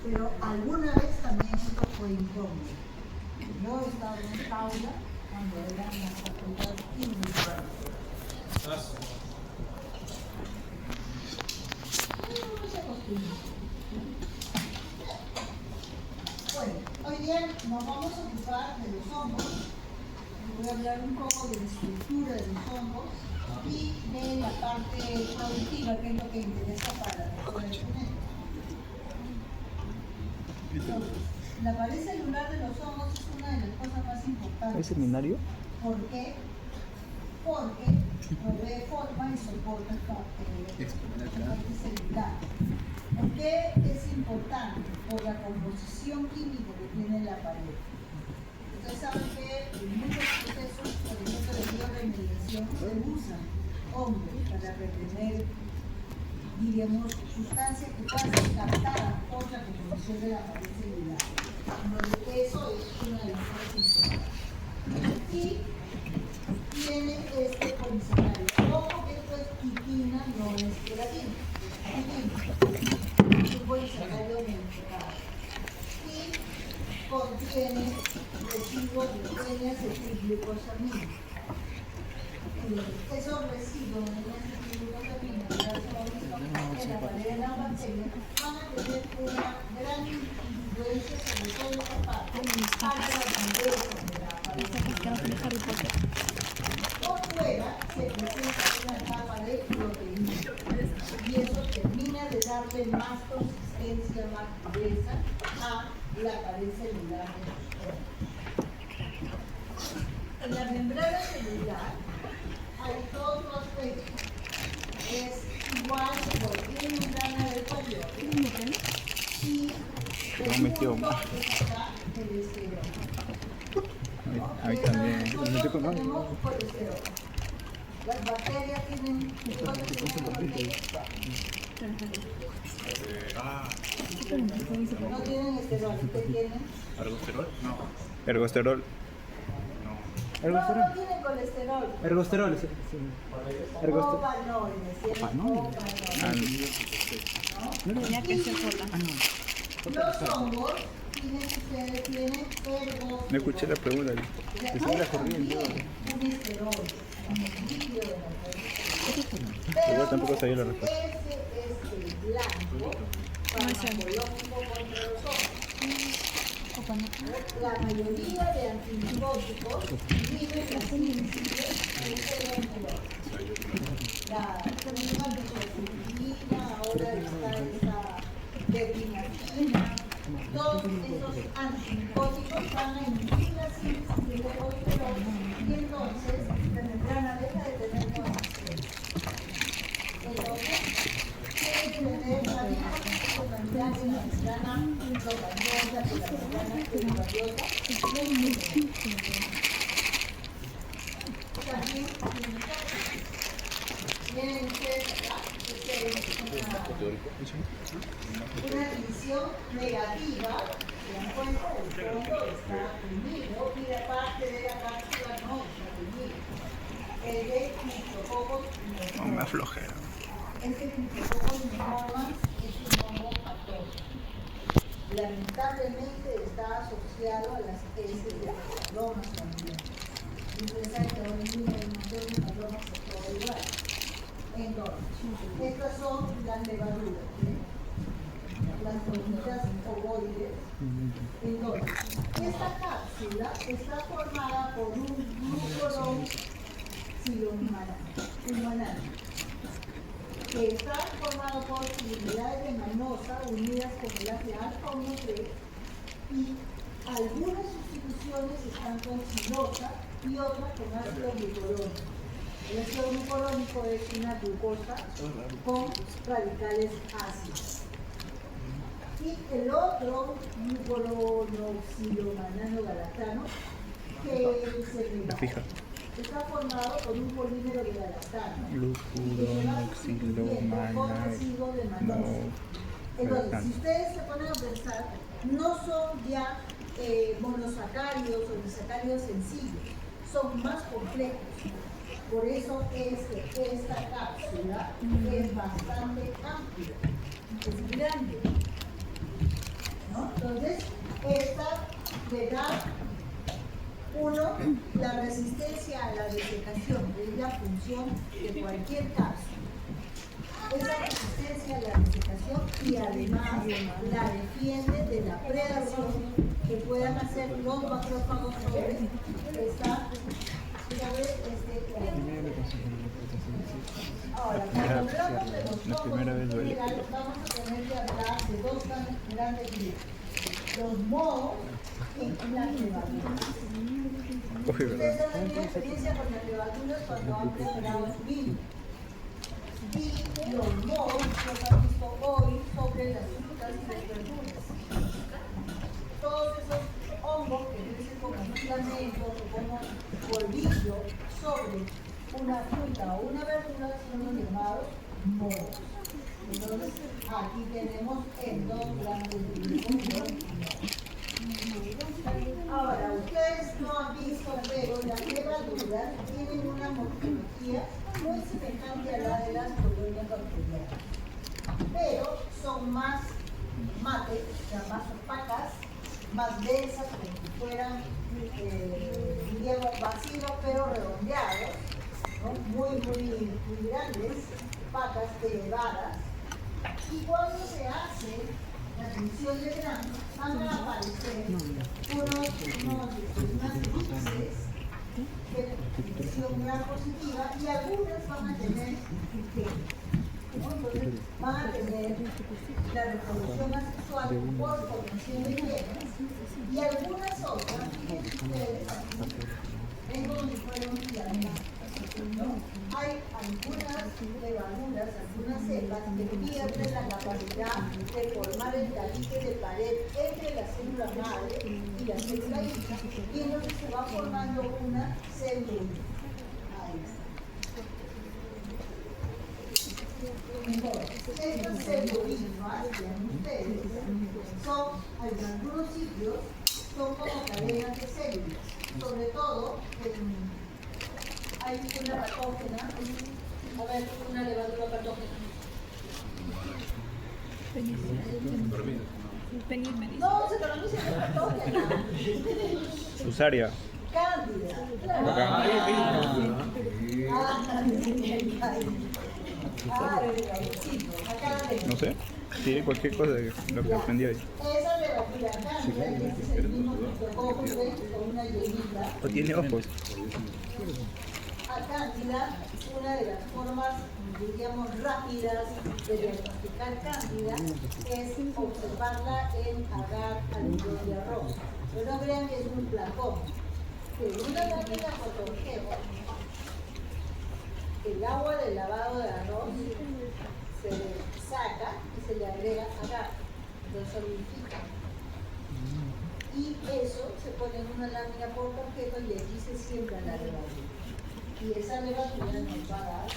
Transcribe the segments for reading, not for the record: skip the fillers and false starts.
pero alguna vez también esto fue incómodo. Yo estaba en esta aula cuando era en la facultad química. No se acostumbra. Bueno, hoy día nos vamos a ocupar de los hongos. Voy a hablar un poco de la estructura de los hongos y de la parte productiva, que es lo que interesa para la mejora del genética. La pared celular de los hongos es una de las cosas más importantes. ¿Es seminario? ¿Por qué? Porque provee forma y soporta la parte celular. ¿Por qué es importante? Por la composición química que tiene la pared. Ustedes saben que en muchos procesos, por ejemplo, de bioremediación, se usan hongos para retener, diríamos, sustancias que puedan ser captadas por la composición de la pared celular. Eso es una de las cosas importantes. Y tiene este polisacario. Ojo que esto es quitina, no es queratina. Quitina. Es un polisacario unificado. Y contiene residuos de N-acetilglucosamina. Esos residuos de N-acetilglucosamina en la pared de la bacteria van a tener una gran influencia sobre todo esta parte para la grandeza de la pared. Por fuera se presenta una capa de proteína y eso termina de darle más consistencia, más dureza a la pared celular de los hongos. En la membrana celular hay otro aspecto. Es igual que cualquier membrana del poliómero y el punto está el esterol. Ahí también. Nosotros tenemos colesterol. Las bacterias tienen no tienen esterol. ¿Qué tienen? ¿Ergosterol? No. Ergosterol. No tienen colesterol. Ergosterol. Opanoides. Los hongos tienen ergosterol. No escuché la pregunta. Que se la corriente. Un esterol. Igual tampoco sabía la respuesta. Ese es el blanco farmacológico contra los hongos. La mayoría de antibióticos viven en ese núcleo. La antibiótica, ahora está esa verminatina. Todos esos antibióticos van a inhibir la síntesis del colesterol y entonces la membrana deja de tener consistencia. Entonces, tiene que tener la misma cantidad de la membrana intracañosa que la membrana extracañosa. También tienen ustedes acá, una división negativa, se dan cuenta, el fondo está unido y la parte de la cápsula no está unida. El de Cryptococcus No me aflojera. Este Cryptococcus pneumoniae es un hongo patógeno. Lamentablemente está asociado a las especies de papillomas también. Y ustedes saben que hoy en día hay un montón de papillomas en todo lugar. Entonces, estas son las levaduras, las bolitas ovoides. Entonces, esta cápsula está formada por un glucurón humanae, que está formado por unidades de manosa unidas con enlace alfa-1,3 y algunas sustituciones están con silosa y otras con ácido glucurónico. El ácido glucurónico es una glucosa con radicales ácidos. Y el otro glucuronoxilomanano-galactano, que está formado por un polímero de galactano. Entonces, si ustedes se ponen a pensar, no son ya monosacáridos o disacáridos sencillos, son más complejos. Por eso es que esta cápsula es bastante amplia, es grande. Entonces, esta le da uno la resistencia a la desecación, que es la función de cualquier caso. Esa resistencia a la desecación y además la defiende de la predación que puedan hacer los macrófagos sobre esta. Ahora, cuando hablamos de los hongos en general, vamos a tener que hablar de dos grandes grupos: los mohos y las levaduras. Ustedes han tenido experiencia con las levaduras cuando han preparado su vino. Y los mohos los han visto hoy sobre las frutas y las verduras. Todos esos hongos que crecen como filamentos o como polvillo sobre una fruta o una verdura son los llamados mohos. Entonces, aquí tenemos en dos grandes grupos de mohos. Ahora, ustedes no han visto, pero las levaduras tienen una morfología muy semejante a la de las colonias bacterianas, pero son más mate, o sea, más opacas, más densas, como si fueran, diríamos, vacíos pero redondeados, ¿no? Muy grandes, opacas, elevadas, y cuando se hace la función de grano, van a aparecer unas índices de función gran positiva y algunas van a tener entonces van a tener la reproducción asexual por formación de genes y algunas otras, fíjense ustedes, es como si fuera un filamento, ¿no? Hay algunas levaduras, algunas cepas que pierden la capacidad de formar el tabique de pared entre la célula madre y la célula hija, y entonces se va formando una célula. Ahí está. Entonces, estas células, vean ustedes, son, en algunos sitios, son como cadenas de células, sobre todo hay una patógena, a ver, una levadura patógena. No, se pronuncia patógena. Usaria. Cándida. No sé. Sí, cualquier cosa de lo que aprendí hoy. Esa levadura cándida es el mismo criptococcus con una hielita. ¿O tiene ojos? A cándida, una de las formas, diríamos, rápidas de diagnosticar cándida es observarla en agar almidón de arroz. Pero no crean que es un flacón. Que una lámina fotogeo, el agua del lavado de arroz se saca y se le agrega agar, lo solidifica. Y eso se pone en una lámina por objeto y allí se siembra la levadura. Y esa levadura nos va a dar,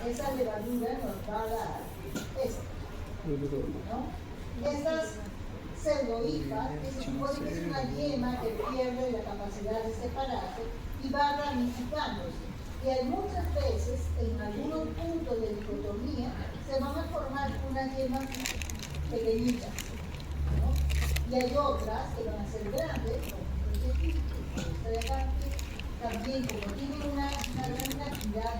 esa levadura nos va a dar esto, ¿no? Estas pseudohifas, que se supone que es una yema que pierde la capacidad de separarse y va ramificándose. Y hay muchas veces, en algunos puntos de dicotomía, se van a formar unas yemas pequeñitas, ¿no? Y hay otras que van a ser grandes, como esta de acá, que también, como tienen una gran cantidad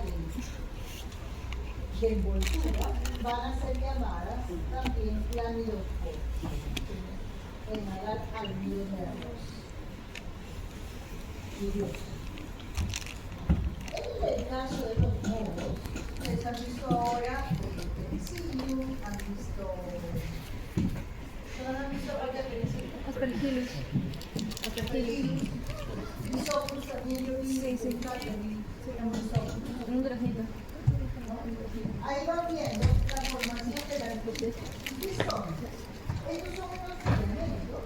de envoltura, van a ser llamadas también planidospores, en agar almidón de arroz. Curioso. En el caso de los mohos, ustedes han visto ahora el penicillium, han visto... ¿No han visto ahora penicillium? Aspergillus. Aspergillus. Misopus también yo vi. Sí, sí. Un graznito. Ahí va viendo la formación de la ¿qué son? Estos son unos filamentos,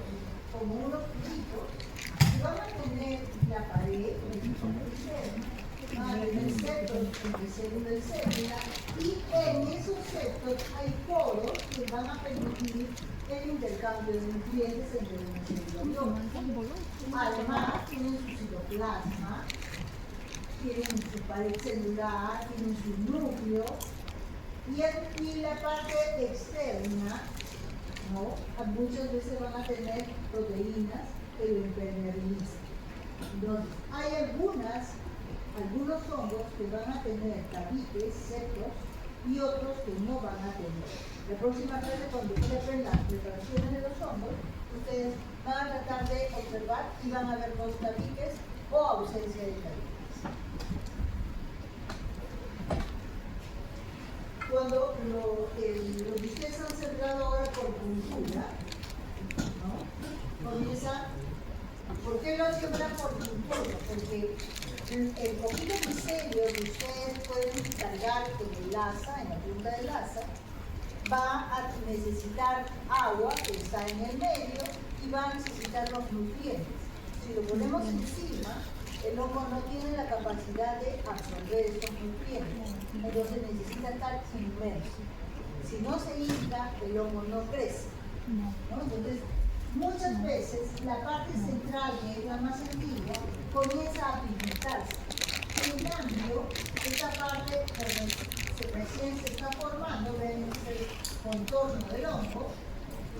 como unos tubitos, y van a tener la pared, van a tener septos entre célula y célula, y en esos septos hay poros que van a permitir el intercambio de nutrientes entre una célula y otra. Además, tienen su citoplasma, tienen su pared celular, tienen su núcleo, Y la parte externa, ¿no? Muchas veces van a tener proteínas que lo impermeabilizan. Entonces, hay algunos hongos que van a tener tabiques secos y otros que no van a tener. La próxima clase, cuando observen las preparaciones de los hongos, ustedes van a tratar de observar y van a ver los tabiques o ausencia de tabiques. Cuando lo que ustedes han sembrado ahora por cultura, ¿no? Comienza. ¿Por qué lo siembran por cultura? Porque el poquito micelio que ustedes pueden cargar en el asa, en la punta del asa, va a necesitar agua que está en el medio y va a necesitar los nutrientes. Si lo ponemos encima, el hongo no tiene la capacidad de absorber esos nutrientes, entonces necesita estar inmerso. Si no se hinca, el hongo no crece, ¿no? Entonces, muchas veces la parte central, que es la más antigua, comienza a pigmentarse. En cambio, esta parte recién se está formando, ven el contorno del hongo,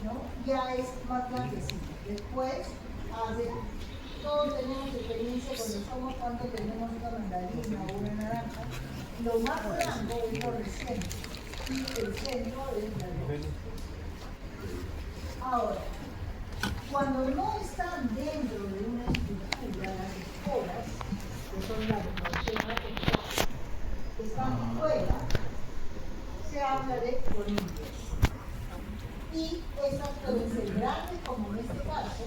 ¿no? Ya es más blanquecito. Después, todos tenemos experiencia cuando somos cuando tenemos una mandarina o una naranja. Lo más blanco es lo reciente y el centro es la roja. Ahora, cuando no están dentro de una estructura, las esporas, que son las reproducción asexual, están fuera, se habla de conillas. Y estas pueden ser grandes, como en este caso,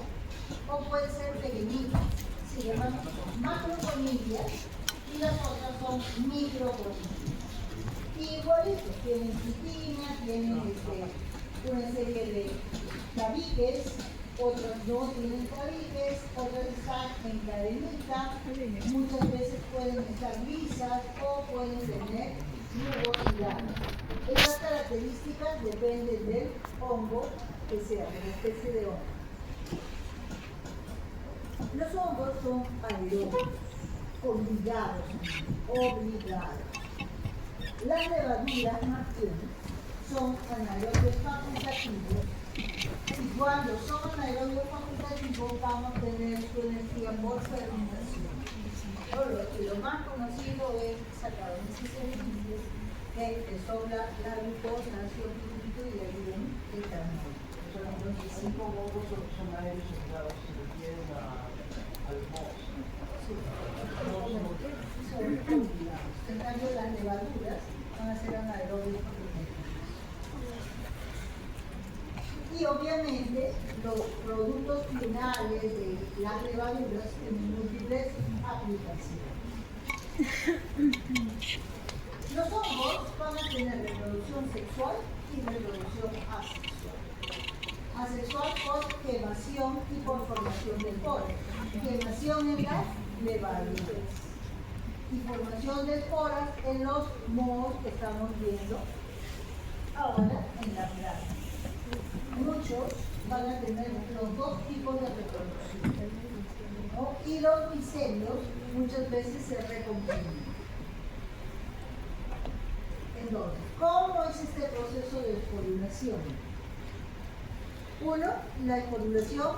o pueden ser pequeñitas. Se llaman macroconillas y las otras son microconillas. Y igualitos, tienen quitina, tienen una serie de tabiques, otras no tienen tabiques, otras están en cadenita, muchas veces pueden estar lisas o pueden tener nubosidad. Estas características dependen del hongo que sea, de la especie de hongo. Los hongos son aeróbicos, obligados. Las levaduras más bien son anaerobios facultativos, y cuando son anaerobios facultativos vamos a tener su energía por fermentación. Lo más conocido es Saccharomyces cerevisiae, que son la glucosa, ácido clorhídrico y el etanol. Así como hongos son aéreos obligados, se refieren al MOS. Son obligados. En cambio, las levaduras van a ser anaerobios facultativos. Y obviamente los productos finales de las levaduras tienen múltiples aplicaciones. Los hongos van a tener reproducción sexual y reproducción asexual. Asexual por quemación y por formación de esporas. Quemación en las levaduras y formación de esporas en los mohos que estamos viendo ahora en la planta. Muchos van a tener los dos tipos de reproducción, ¿no? Y los micelios muchas veces se recomponen. Entonces, ¿cómo es este proceso de esporulación? Uno, la esporulación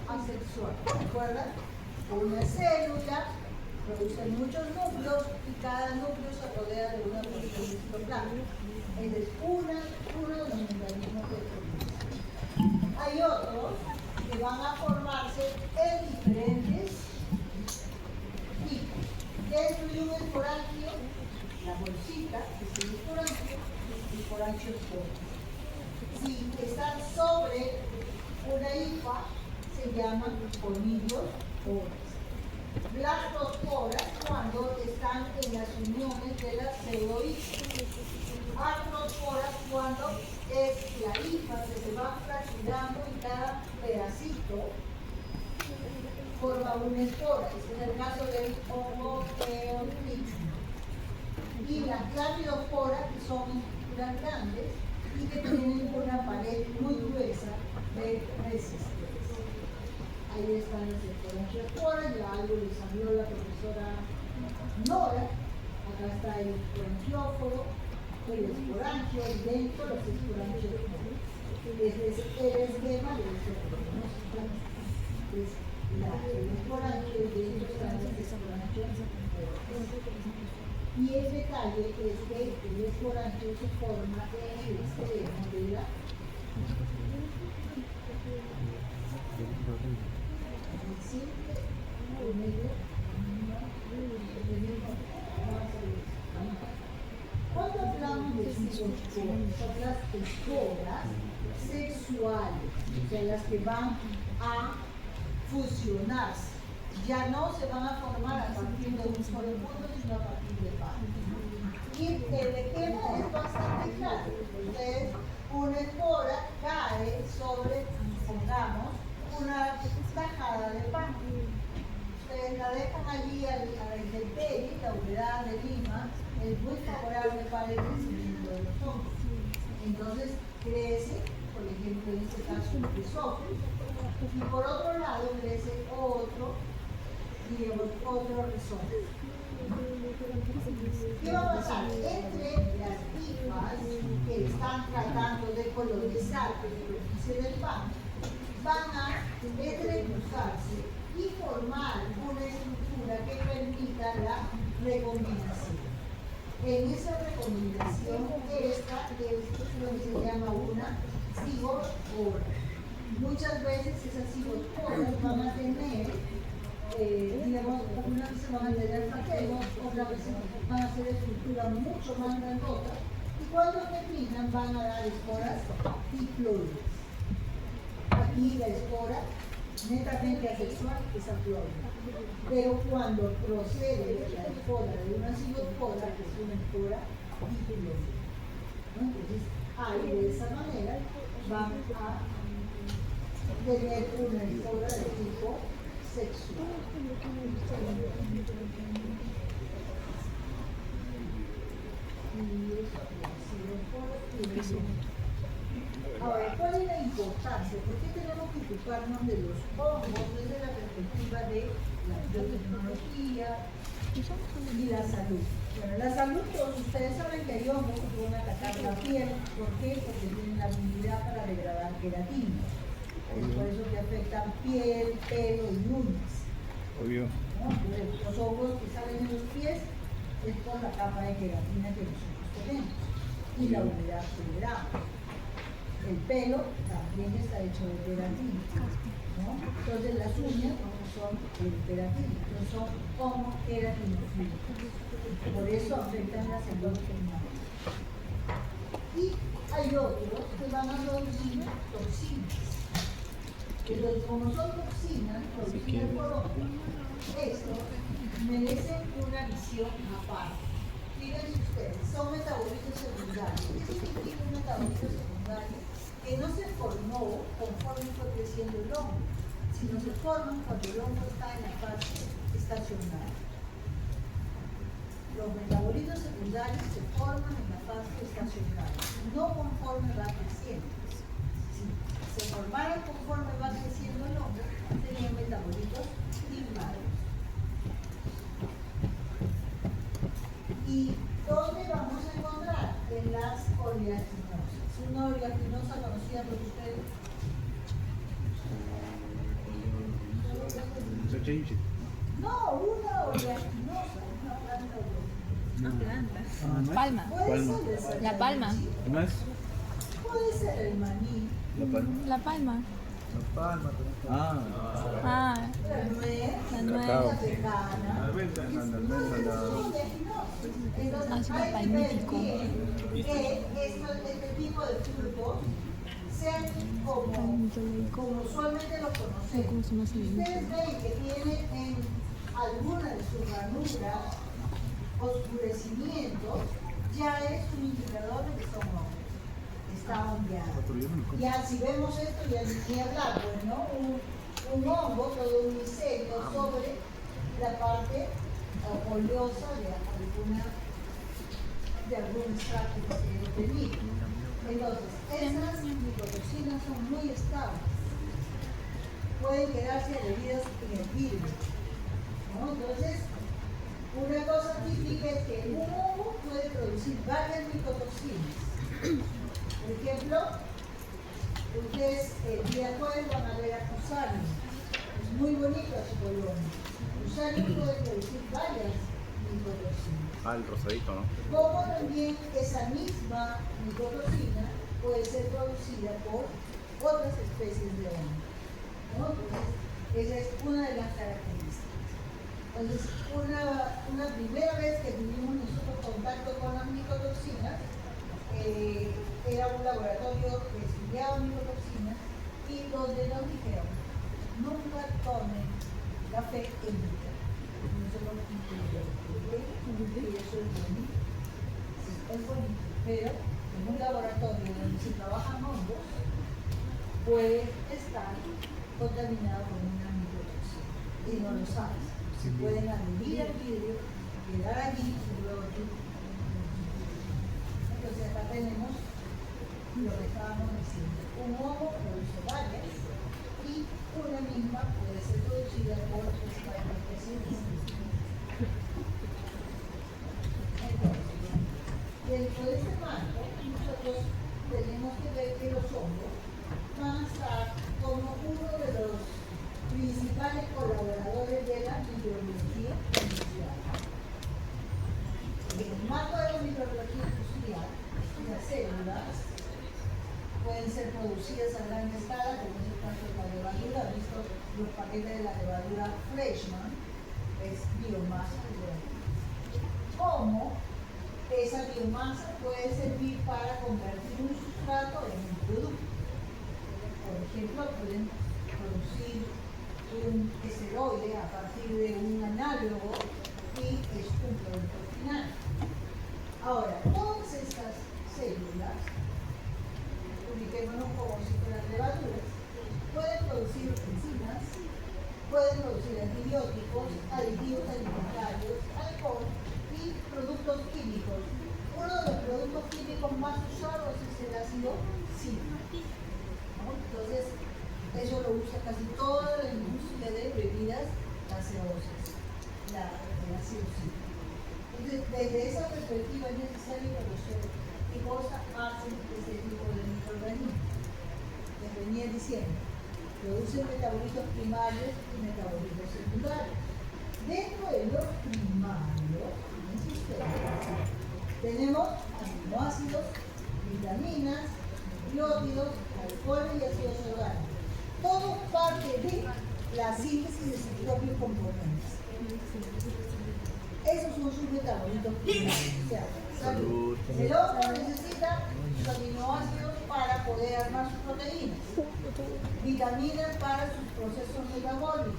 asexual. ¿Recuerdan? Una célula produce muchos núcleos y cada núcleo se rodea de una porción de citoplasma. Ese es uno de los mecanismos de esporulación. Hay otros que van a formarse en diferentes tipos. Dentro de un esporanquio, la bolsita, que es el esporanquio esporo. Si están sobre una hifa, se llaman coniliosporas. Blastosporas cuando están en las uniones de las pseudohifas. Artrosporas cuando es la hifa que se va fracturando y cada pedacito forma una espora. Este es el caso del hongo Neonicum. Y las clamidosporas, que son estructuras grandes y que tienen una pared muy gruesa de resistencia. Ahí están las esporangiosporas, ya algo les habló la profesora Nora. Acá está el esporangióforo, el esporangio, y dentro los esporangios no. El esquema de eso, ¿no? Es el esporangio y dentro están los esporangios. Y el detalle es que el esporangio se forma en el extremo de la Cuando hablamos de cigosporas, son las esporas sexuales, o sea, las que van a fusionarse. Ya no se van a formar a partir de un solo punto, sino a partir de partes. Y el esquema es bastante claro. Entonces, una espora cae sobre, pongamos, una tajada de pan. Ustedes la dejan allí a la intemperie, la humedad de Lima es muy favorable para el crecimiento de los hongos. Entonces crece, por ejemplo, en este caso un crisófilo, y por otro lado crece otro rizoma. ¿Qué va a pasar? Entre las hifas que están tratando de colonizar la superficie del pan, van a entrecruzarse y formar una estructura que permita la recombinación. En esa recombinación, esta es lo que se llama una cigospora. Muchas veces esas cigosporas van a tener, digamos, una vez se van a tener flagelos, otra vez van a ser estructuras mucho más grandotas, y cuando terminan van a dar esporas diploides. Aquí la espora netamente asexual es haploide, pero cuando procede la espora de una cigospora, que es una espora diploide, ¿no? Entonces, ahí de esa manera van a tener una espora de tipo sexual. Y eso, ahora, ¿cuál es la importancia? ¿Por qué tenemos que ocuparnos de los hongos desde la perspectiva de la biotecnología y la salud? Bueno, la salud, todos ustedes saben que hay hongos que pueden atacar la piel. ¿Por qué? Porque tienen la habilidad para degradar queratina. Es por eso que afectan piel, pelo y uñas. Obvio. ¿No? Los hongos que salen en los pies es por la capa de queratina que nosotros tenemos y la humedad que le damos. El pelo también está hecho de queratina, ¿no? Entonces las uñas no son de queratina, no son como queratinofílicas. Por eso afectan la salud general. Y hay otros que van a producir toxinas. Entonces, como son toxinas producidas por hongos, estos merecen una visión aparte. Fíjense ustedes, son metabolitos secundarios. ¿Qué significa un metabolito secundario? Que no se formó conforme fue creciendo el hongo, sino se forman cuando el hongo está en la fase estacionaria. Los metabolitos secundarios se forman en la fase estacionaria, no conforme va creciendo. Si se formaran conforme va creciendo el hongo, serían metabolitos primarios. ¿Y dónde vamos a encontrar? En las oleaginosas. Una oleaginosa conocida por ustedes. No, una oleaginosa, una planta oleaginosa. Una planta. Palma. Puede ser esa La palma. ¿Qué más? Puede ser el maní, La palma. La palma. Ah. Ah, la nuez, la nuez. Cacao. la pecana. Entonces, una hay que ver palmítico. bien que este tipo de frutos sean como usualmente los conocemos. ¿Cómo se llama ese Si alimento? ustedes ven que tiene en alguna de sus ranuras oscurecimientos, ya es un indicador de que son hongos. Está ondeado. Ya si vemos esto, ya ni hablar, pues, ¿no? Un hongo, todo un micelio sobre la parte oleosa de algún extracto que se haya obtenido. Entonces, esas micotoxinas son muy estables. Pueden quedarse adheridas en el vidrio, ¿no? Entonces, Una cosa típica es que un hongo puede producir varias micotoxinas. Por ejemplo, ustedes el día jueves van a ver a Fusarium. Es muy bonito su colonia. Fusarium puede producir varias micotoxinas. Ah, el rosadito, ¿no? Como también esa misma micotoxina puede ser producida por otras especies de hongo, ¿no? Entonces, esa es una de las características. Entonces, una primera vez que tuvimos nosotros contacto con las micotoxinas, era un laboratorio que estudiaba micotoxinas y donde nos dijeron, nunca tomen café en vida. Nosotros y eso es bonito. Sí, es bonito, pero en un laboratorio donde se trabajan hongos, puede estar contaminado con una micotoxina y no lo sabes. Se pueden adherir al vidrio, quedar allí y luego tú. Entonces acá tenemos lo que estábamos diciendo. Un hongo produce varias y una misma puede ser producida por especies distintas. Entonces, dentro de este marco, nosotros tenemos que ver que los hongos van a estar como uno de los principales colaboradores de la microbiología industrial. En el marco de la microbiología industrial, las células pueden ser producidas a gran escala, como es el caso de la levadura. ¿Han visto los paquetes de la levadura Freshman? Es biomasa de levadura. ¿Cómo esa biomasa puede servir para convertir un sustrato en un producto? Por ejemplo, pueden producir un esteroide a partir de un análogo y es un producto final. Ahora, todas estas células, ubiquémonos como si fueran levaduras, pueden producir enzimas, pueden producir antibióticos, aditivos alimentarios, alcohol y productos químicos. Uno de los productos químicos más usados es el ácido cítrico, ¿no? Entonces, eso lo usa casi toda la industria de bebidas gaseosas, el ácido cítrico. Entonces, desde esa perspectiva es necesario conocer qué cosa hacen este tipo de microorganismos. Les venía diciendo, producen metabolitos primarios y metabolitos secundarios. Dentro de los primarios, fíjense ustedes, tenemos aminoácidos, vitaminas, glúcidos, alcohol y ácidos orgánicos. Todo parte de la síntesis de sus propios componentes. Esos son sus metabolitos primarios. O sea, salud. El hongo necesita sus aminoácidos para poder armar sus proteínas, vitaminas para sus procesos metabólicos,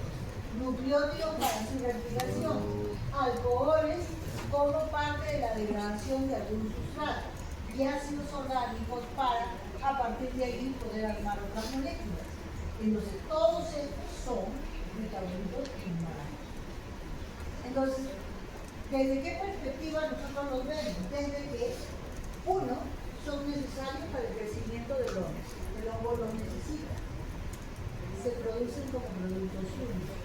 nucleótidos para su replicación, alcoholes como parte de la degradación de algún sustrato y ácidos orgánicos para, a partir de ahí, poder armar otras moléculas. Entonces, todos estos son metabolitos primarios. Entonces, ¿desde qué perspectiva nosotros los vemos? Desde que, uno, son necesarios para el crecimiento del hongo. El hongo los necesita. Se producen como productos únicos.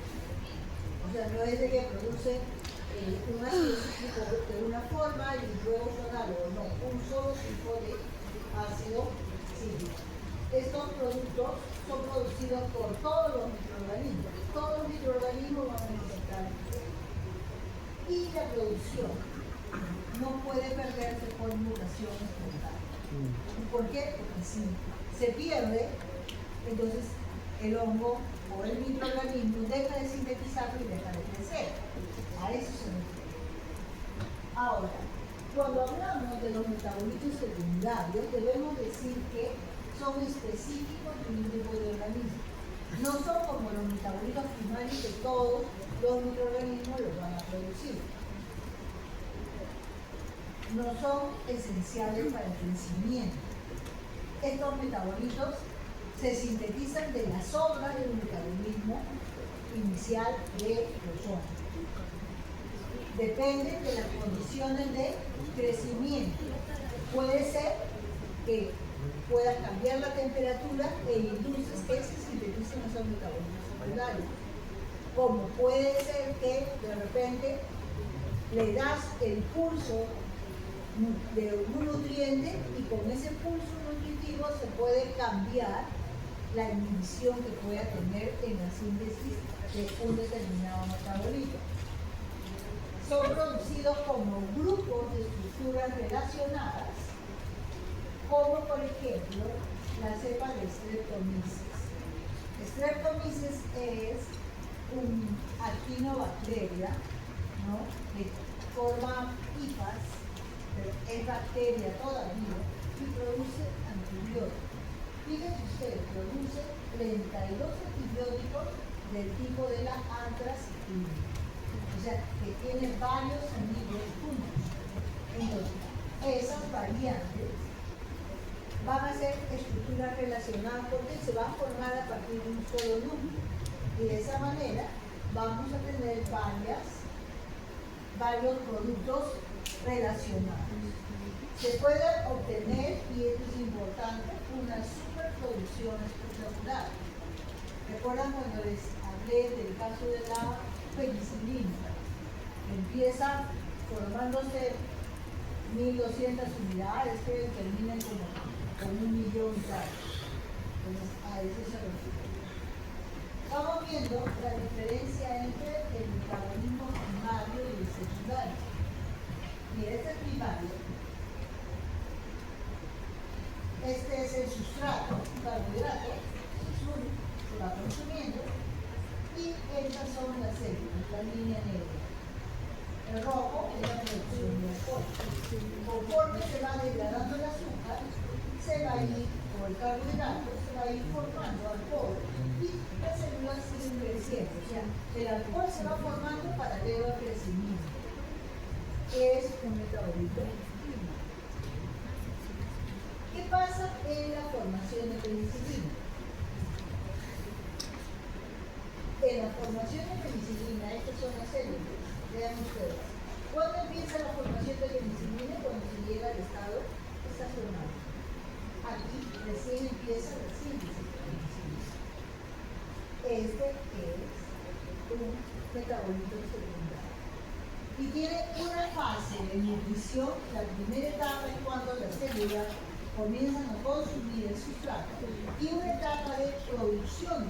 O sea, no es de que produce un ácido cítrico de una forma y luego son algo. No, un solo tipo de ácido cítrico. Estos productos son producidos por todos los microorganismos. Todos los microorganismos van a necesitar. Y la producción no puede perderse por mutación espontánea. ¿Por qué? Porque si se pierde, entonces el hongo o el microorganismo deja de sintetizarlo y deja de crecer. A eso se refiere. Ahora, cuando hablamos de los metabolitos secundarios, debemos decir que son específicos de un tipo de organismo. No son como los metabolitos primarios que todos los microorganismos los van a producir. No son esenciales para el crecimiento. Estos metabolitos se sintetizan de las sobras del metabolismo inicial de los hongos. Dependen de las condiciones de crecimiento. Puede ser que puedas cambiar la temperatura e induces que se sinteticen esos metabolitos secundarios. Como puede ser que de repente le das el pulso de un nutriente y con ese pulso nutritivo se puede cambiar la inhibición que pueda tener en la síntesis de un determinado metabolito. Son producidos como grupos de estructuras relacionadas, como por ejemplo la cepa de Streptomyces. Streptomyces es un actinobacteria, ¿no?, que forma pipas, pero es bacteria todavía y produce antibióticos. Fíjense ustedes, produce 32 antibióticos del tipo de la antraciclina. O sea, que tiene varios amigos juntos. Entonces, esas variantes van a ser estructuras relacionadas porque se van a formar a partir de un solo núcleo. Y de esa manera vamos a tener varios productos relacionados. Se puede obtener, y esto es importante, una superproducción espectacular. ¿Recuerdan cuando les hablé del caso de la penicilina? Empieza formándose 1.200 unidades que terminan con 1.000.000 y tal. Entonces, a eso se refiere. Estamos viendo la diferencia entre el metabolismo primario y el secundario. Mira, este es primario. Este es el sustrato, un carbohidrato, se va consumiendo, y estas son las células, la línea negra. El rojo es la producción de alcohol. Conforme se va degradando el azúcar, se va a ir, o el carbohidrato, se va a ir formando alcohol y las células siguen creciendo. O sea, el alcohol se va formando paralelo al crecimiento. Es un metabolito. ¿Qué pasa en la formación de penicilina? En la formación de penicilina, estas son las células. Vean ustedes. ¿Cuándo empieza la formación de penicilina? Cuando se llega al estado estacionario. Aquí recién empieza la síntesis de penicilina. Este es un metabolito secundario. Y tiene una fase de nutrición. La primera etapa es cuando las células comienzan a consumir el sustrato, y una etapa de producción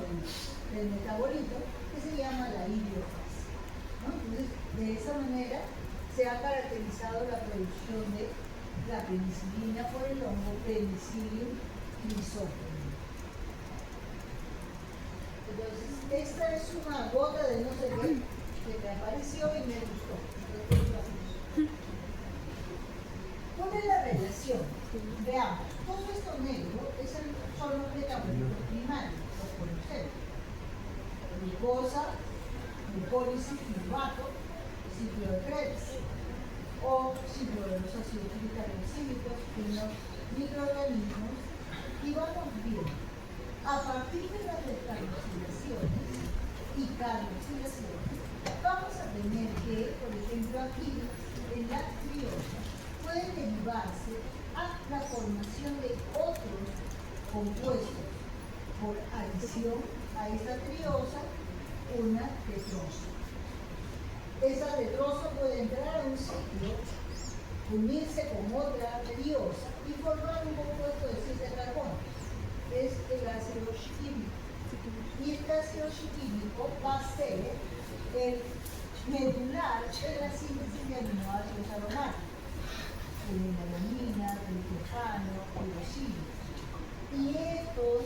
del metabolito que se llama la idiofase, ¿no? Entonces, de esa manera se ha caracterizado la producción de la penicilina por el hongo Penicillium chrysophyllum. Entonces, esta es una gota de no sé qué que me apareció y me gustó. ¿Cuál es la relación? Veamos, todo esto negro son los metabolitos primarios, los conocemos. Glucosa, glucólisis, fluvato, ciclo de Krebs, o ciclo de los ácidos glicerosílicos en los microorganismos, y vamos bien. A partir de las descarboxilaciones y carboxilaciones, vamos a tener que, por ejemplo, aquí en la triosa, puede derivarse a la formación de otros compuestos por adición a esta triosa, una tetrosa. Esa tetrosa puede entrar a un sitio, unirse con otra triosa y formar un compuesto de 7 carbonos. Es el ácido chiquímico. Y este ácido chiquímico va a ser el medular de la síntesis de aminoácidos aromáticos. Melamina, triptofano, tirosina. Y estos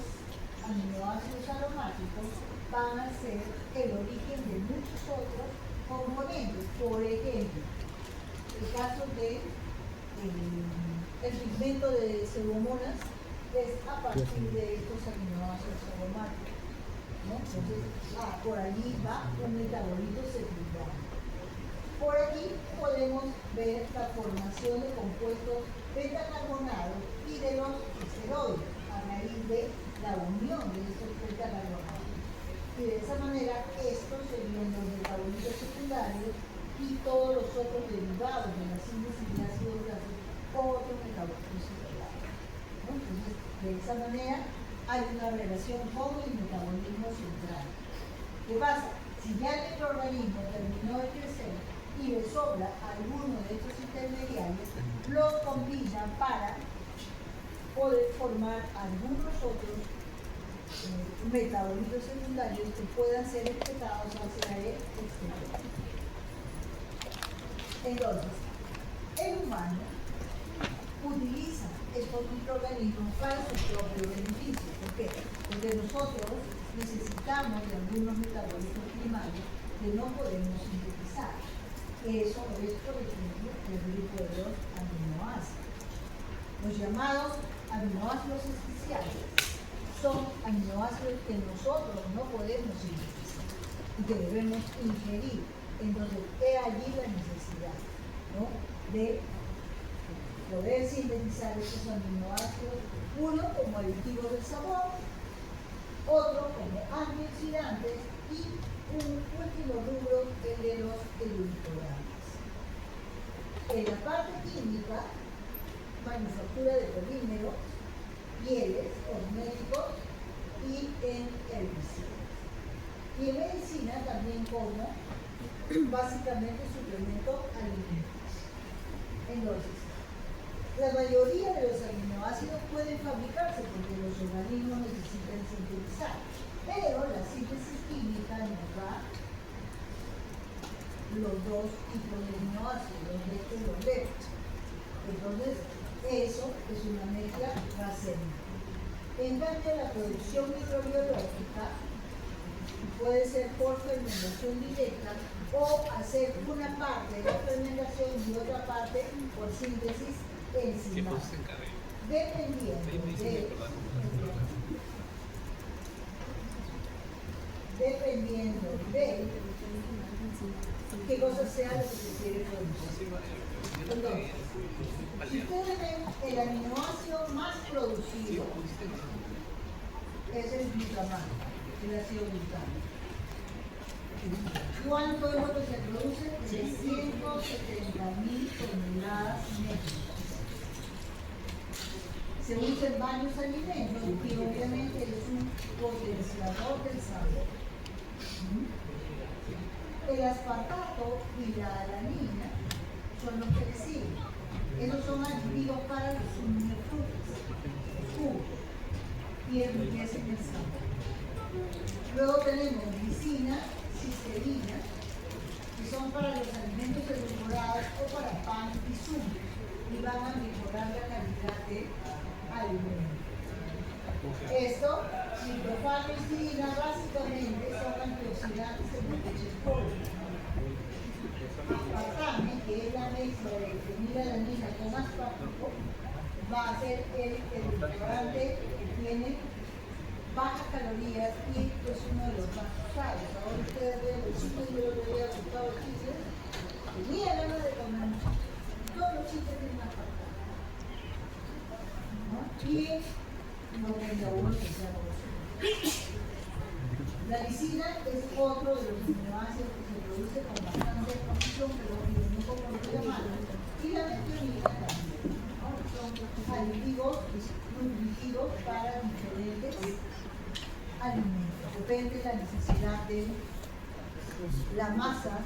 aminoácidos aromáticos van a ser el origen de muchos otros componentes. Por ejemplo, el caso de el pigmento de pseudomonas es a partir de estos aminoácidos aromáticos, ¿no? Entonces, por allí va un metabolito secundario. Por aquí podemos ver la formación de compuestos betacarbonados y de los esteroides a raíz de la unión de estos betacarbonados. Y de esa manera estos serían los metabolitos secundarios y todos los otros derivados de la síntesis de ácidos grasos otros metabolitos secundarios, ¿no? Entonces, de esa manera hay una relación con el metabolismo central. ¿Qué pasa? Si ya el microorganismo terminó de crecer, y le sobra alguno de estos intermediarios, los combinan para poder formar algunos otros metabolitos secundarios que puedan ser excretados hacia el exterior. Entonces, el humano utiliza estos microorganismos para su propio beneficio. ¿Por qué? Porque nosotros necesitamos de algunos metabolitos primarios que no podemos sintetizar. Eso es, por ejemplo, el grupo de los aminoácidos. Los llamados aminoácidos esenciales son aminoácidos que nosotros no podemos sintetizar y que debemos ingerir. Entonces, he allí la necesidad, ¿no?, de poder sintetizar estos aminoácidos, uno como aditivos del sabor, otro como antioxidantes y un último rubro, el de los edulcorantes. En la parte química, manufactura de polímeros, pieles, cosméticos y en herbicidas. Y en medicina también como básicamente suplemento alimenticio. Entonces, la mayoría de los aminoácidos pueden fabricarse porque los organismos necesitan sintetizar, pero la síntesis química nos da los dos tipos de aminoácidos, los beta y los beta. Entonces, eso es una mezcla racémica. En cambio, la producción microbiológica puede ser por fermentación directa o hacer una parte de la fermentación y otra parte por síntesis enzimática. Dependiendo de qué cosa sea lo que se quiere producir. Entonces, si ustedes ven, el aminoácido más producido es el glutamato, el ácido glutamato. ¿Cuánto es lo que se produce? 370.000 toneladas métricas. Se usa en varios alimentos y obviamente es un potenciador del sabor. El aspartato y la alanina son los que deciden. Esos son aditivos para los frutas, los jugos, y enriquecen el sabor. Luego tenemos glicina, cisterina, que son para los alimentos edulcorados o para pan y zumo, y van a mejorar la calidad del alimento. Esto, triptofano y histidina, básicamente son antioxidantes en el polvo. Aspartame, que es la mezcla de fenilalanina con aspartato, va a ser el edulcorante que tiene bajas calorías y es uno de los más usados. Ahora ustedes ven el chiste, yo lo que había gustado el chiste, tenía ganas de comer un chiste. Todos los chistes tienen aspartato, ¿no? Y no tenga uno que sea grosero. La lisina es otro de los aminoácidos que se produce con bastante exposición, pero no como lo llamamos. Y la metionina también, ¿no? Son aditivos nutritivos para diferentes alimentos. Depende de la necesidad de la masa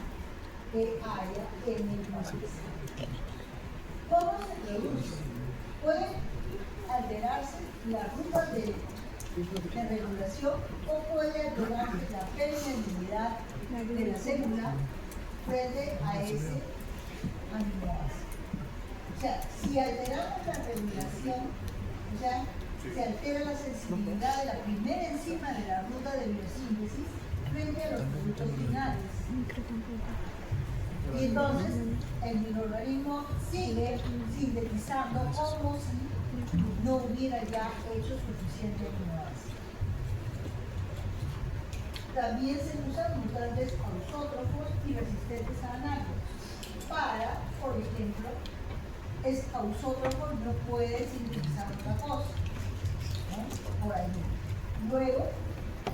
que haya en el maíz. ¿Cómo se produce? Puede alterarse la ruta de regulación o puede alterarse la permeabilidad de la célula frente a ese aminoácido. O sea, si alteramos la regulación, o sea, se altera la sensibilidad de la primera enzima de la ruta de biosíntesis frente a los productos finales. Y entonces el microorganismo sigue sintetizando como si no hubiera ya hecho suficiente aminoácido. También se usan mutantes ausótrofos y resistentes a análogs para, por ejemplo, es ausótrofo, no puede sintetizar otra cosa, ¿no? Por ahí. Luego,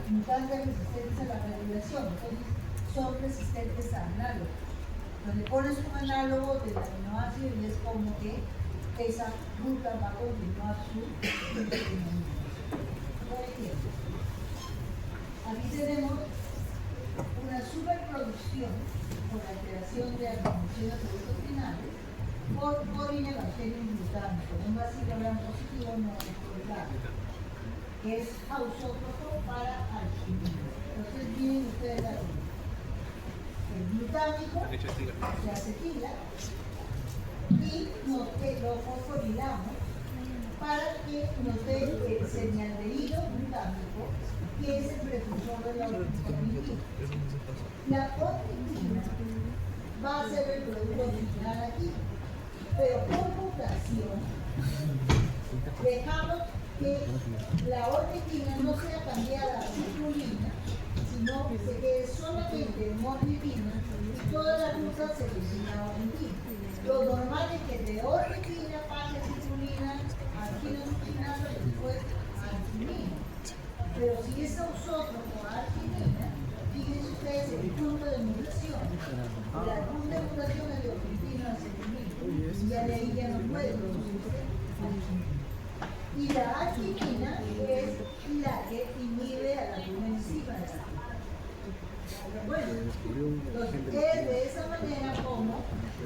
mutantes resistentes a la regulación, entonces son resistentes a análogos. Entonces pones un análogo del aminoácido y es como que esa ruta va a continuar su funcionamiento. Por ejemplo, aquí tenemos una superproducción por alteración de adquisición de productos finales por inevangelium mutánico, un vacío gran positivo no controlado, que es ausótropo para alquimia. Entonces miren ustedes la línea. El glutámico se acetila y lo fosforilamos para que nos dé el semialdehído glutámico, que es el precursor de la ornitina. La ornitina va a ser el producto original aquí, pero por mutación dejamos que la ornitina no sea cambiada a citrulina, sino que se quede solamente en ornitina y toda la ruta se designa a ornitina. Lo normal es que de ornitina pase a citrulina, alquinonuclinasa y después a arginina. Pero si es ausótropo a arginina, fíjense ustedes el punto de mutación. El punto de mutación es de ornitina a citrulina. Y ya de ahí ya no puede producirse arginina. Y la arginina es la que inhibe a la misma enzima de la bueno, entonces es de esa manera como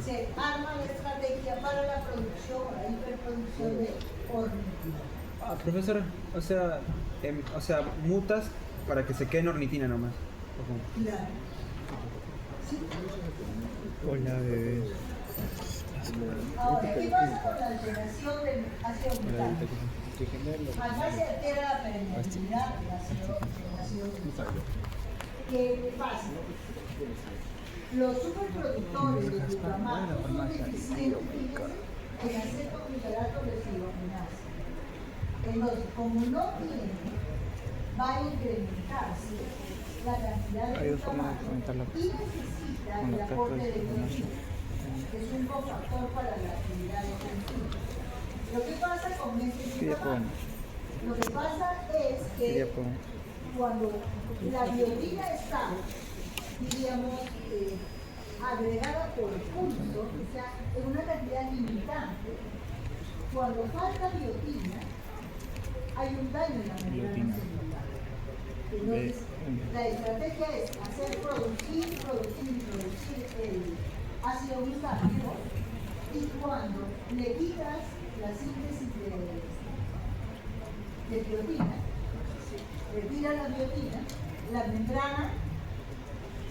se arma la estrategia para la producción o la hiperproducción de ornitina. Profesora, o sea, mutas para que se quede en ornitina nomás. Claro. ¿Sí? Hola, bebé. Ahora, ¿qué pasa con la alteración del ácido glutámico? Acá se altera la permeabilidad del ácido glutámico. ¿Qué pasa? Los superproductores de glutamato son deficientes en acetoglucarato deshidrogenasa. Entonces, como no tiene, va a incrementarse la cantidad de glutamato y necesita el aporte de biotina, que es un cofactor para la actividad de enzima. Lo que pasa con este glutamato, lo que pasa es que cuando la biotina está, diríamos, agregada por pulso, o sea, en una cantidad limitante, cuando falta biotina, hay un daño en la membrana celular. Entonces, la estrategia es hacer producir el ácido glutámico, y cuando le quitas la síntesis de biotina, retira la biotina, la membrana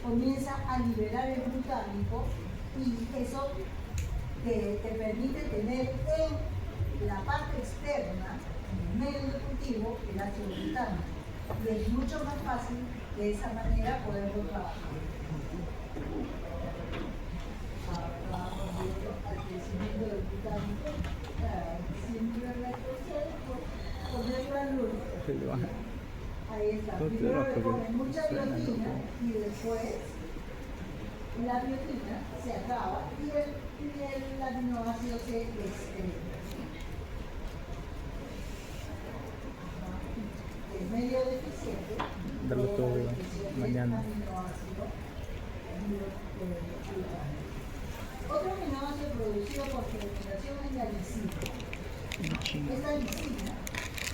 comienza a liberar el glutámico y eso te permite tener en la parte externa, en el medio de cultivo, el ácido glutámico. Y es mucho más fácil de esa manera poderlo trabajar. Al crecimiento del glutámico, simplemente ponerlo a luz. Ahí está. Primero le ponen mucha biotina y después la biotina se acaba y el aminoácido se excreta. Es medio deficiente. Darlo todo mañana. Otro aminoácido producido por fermentación es la lisina. Esta lisina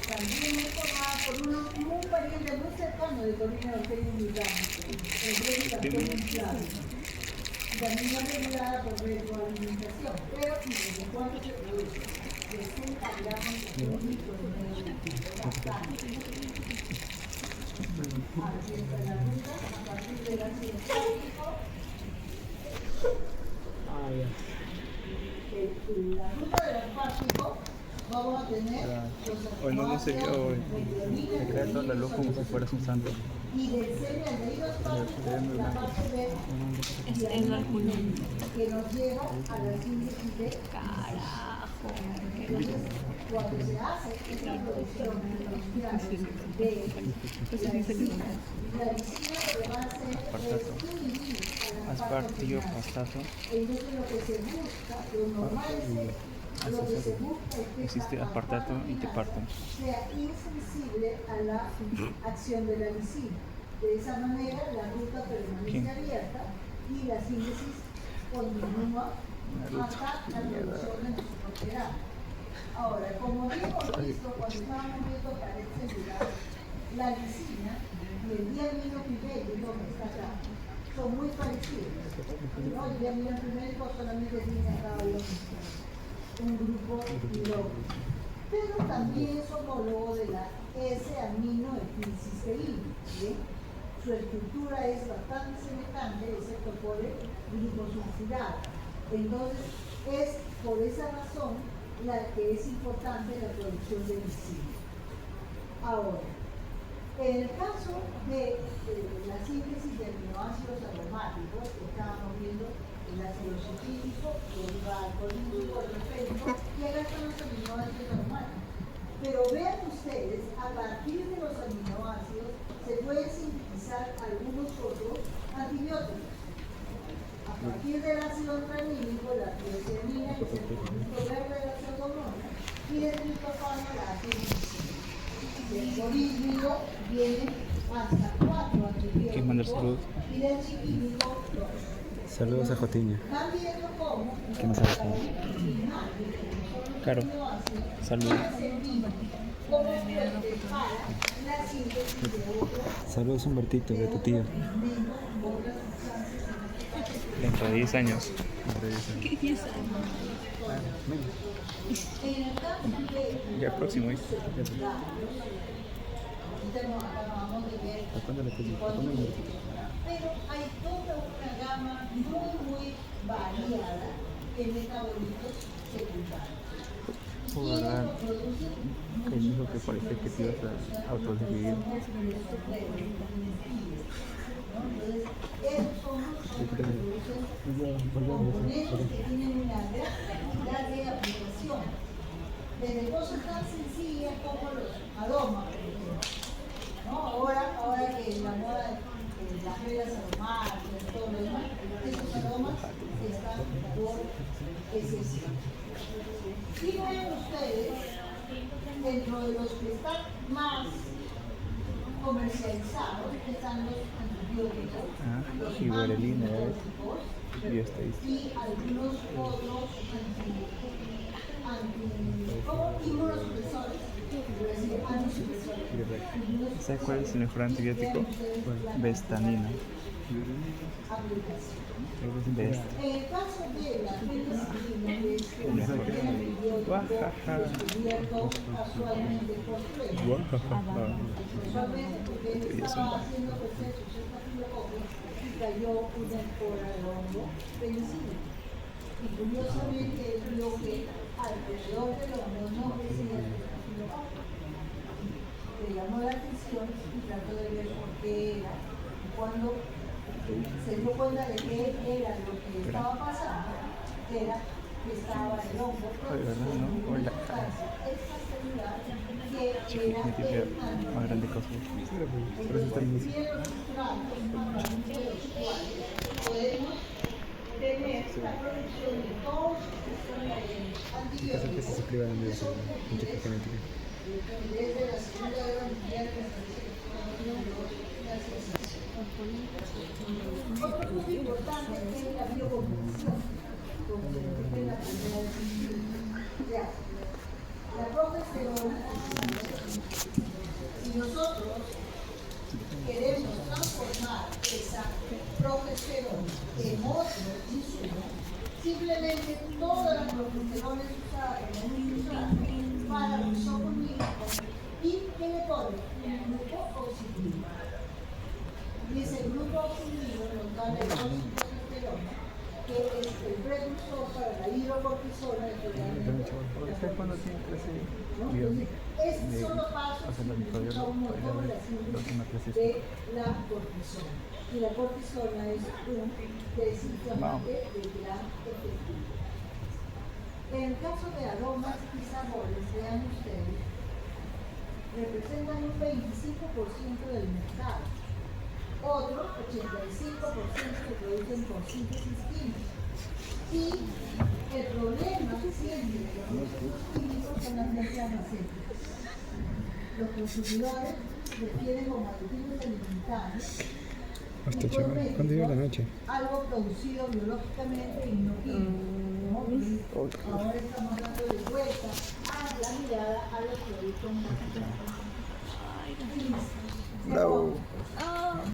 también es formada por un pariente muy cercano de Corynebacterium glutamate, el Brevibacterium flavum. También es regulada por retroalimentación, pero desde cuándo se produce, desde hablamos de un micromedio bastante. Aquí está la ruta, a partir del ácido fólico. La ruta del aspartico vamos a tener Hoy no sé qué hoy. Me crea toda la luz como si fueras un santo. y del semialdehído aspartico la parte B Es Edward Cullen. que nos lleva a la síntesis de Carajo. entonces, cuando se hace esta producción industrial de la lisina lo que va a hacer es inhibir al Aspartillo aspartato. pastazo. Entonces lo que se busca, lo normal es lo que se busca es que Existe esta aspartato y teparto. sea insensible a la acción de la lisina. De esa manera la ruta permanece abierta y la síntesis continúa hasta la producción de nuestro propiedad. Ahora, como habíamos visto cuando estábamos viendo pared celular, La lisina y el diaminophibélico que está acá son muy parecidos. ¿No? El diaminophibélico solamente tiene acá un grupo hidrógeno. Pero también es homólogo de la S-aminoetilcisteína. Su estructura es bastante semejante, excepto por el grupo sulfurado. Entonces, es por esa razón la que es importante la producción de lisina. Ahora, en el caso de la síntesis de aminoácidos aromáticos, que estábamos viendo el ácido cítrico, el alcoholínico, el refresco, y acá están los aminoácidos aromáticos. Pero vean ustedes, a partir de los aminoácidos se pueden sintetizar algunos otros antibióticos. A partir del ácido tranílico, la tiocianina, el compuesto verde de la pseudomonas, y del triptofano, la atenicina. Del polídrico vienen hasta 4 antibióticos. ¿Quieres mandar saludos? Y del chiquínico 2. Saludos a Jotiña. Van viendo cómo ¿Qué más sabes? Claro. Saludos. Saludos Humbertito, de tu tía. Dentro de 10 años. ¿Qué 10 años? Ya próximo, ¿viste? ¿Cuándo le pedí? Pero hay toda una gama muy variada de metabolitos secundarios. Oh, ¿verdad? Que dijo que parece que te ibas a autodescribir. Entonces, esos son los componentes que tienen una gran cantidad de aplicación. Desde cosas tan sencillas como los aromas, por ejemplo. ¿No? Ahora que la moda de las velas aromáticas y todo lo demás, esos aromas están por excepción. Si ven ustedes, dentro de los que están más comercializados, están los antibióticos, los giberelina, antibióticos y algunos otros inmunosupresores. ¿Sabes cuál es el mejor antibiótico? Bestanina. En el caso de la penicilina, que es un antibiótico descubierto casualmente por Fleming, casualmente porque él estaba haciendo procesos estafilococos y cayó una espora de hongo penicilina. Y curiosamente él vio que alrededor del hongo no crecía el estafilococo. Le llamó la atención y trató de ver por qué era. Y cuando se dio cuenta de que era lo que estaba pasando, era que estaba el hongo extracelular que era el más grande cosa. Pero eso está muy bien. Podemos tener la producción de todos estos antibióticos Que se suscriban a mi desde la Segunda Guerra Mundial. Otro punto importante es la biocomprensión, como se dice en la primera definición. La progesterona, si nosotros queremos transformar esa progesterona en otro insumo, simplemente toda la progesterona es usada como un insumo para el isoformismo y que le pone un grupo oxidativo. Y ese grupo oxidativo nos da la hidroxiprogesterona, que es el precursor para la hidrocortisona de ¿Cuándo tiene clase? es solo paso a un motor de la síntesis de la cortisona. Y la cortisona es un desinflamante de gran efectividad. En el caso de aromas y sabores, vean ustedes, representan un 25% del mercado. Otro 85% se producen por síntesis química. Y el problema siempre de los productos químicos son las mezclas farmacéuticas. Los consumidores prefieren como aditivos alimentarios hasta chaval. ¿Cuándo llega la noche? algo producido biológicamente y no químico. Ahora estamos dando de vuelta a la mirada a los productos naturales. Bravo. Oh.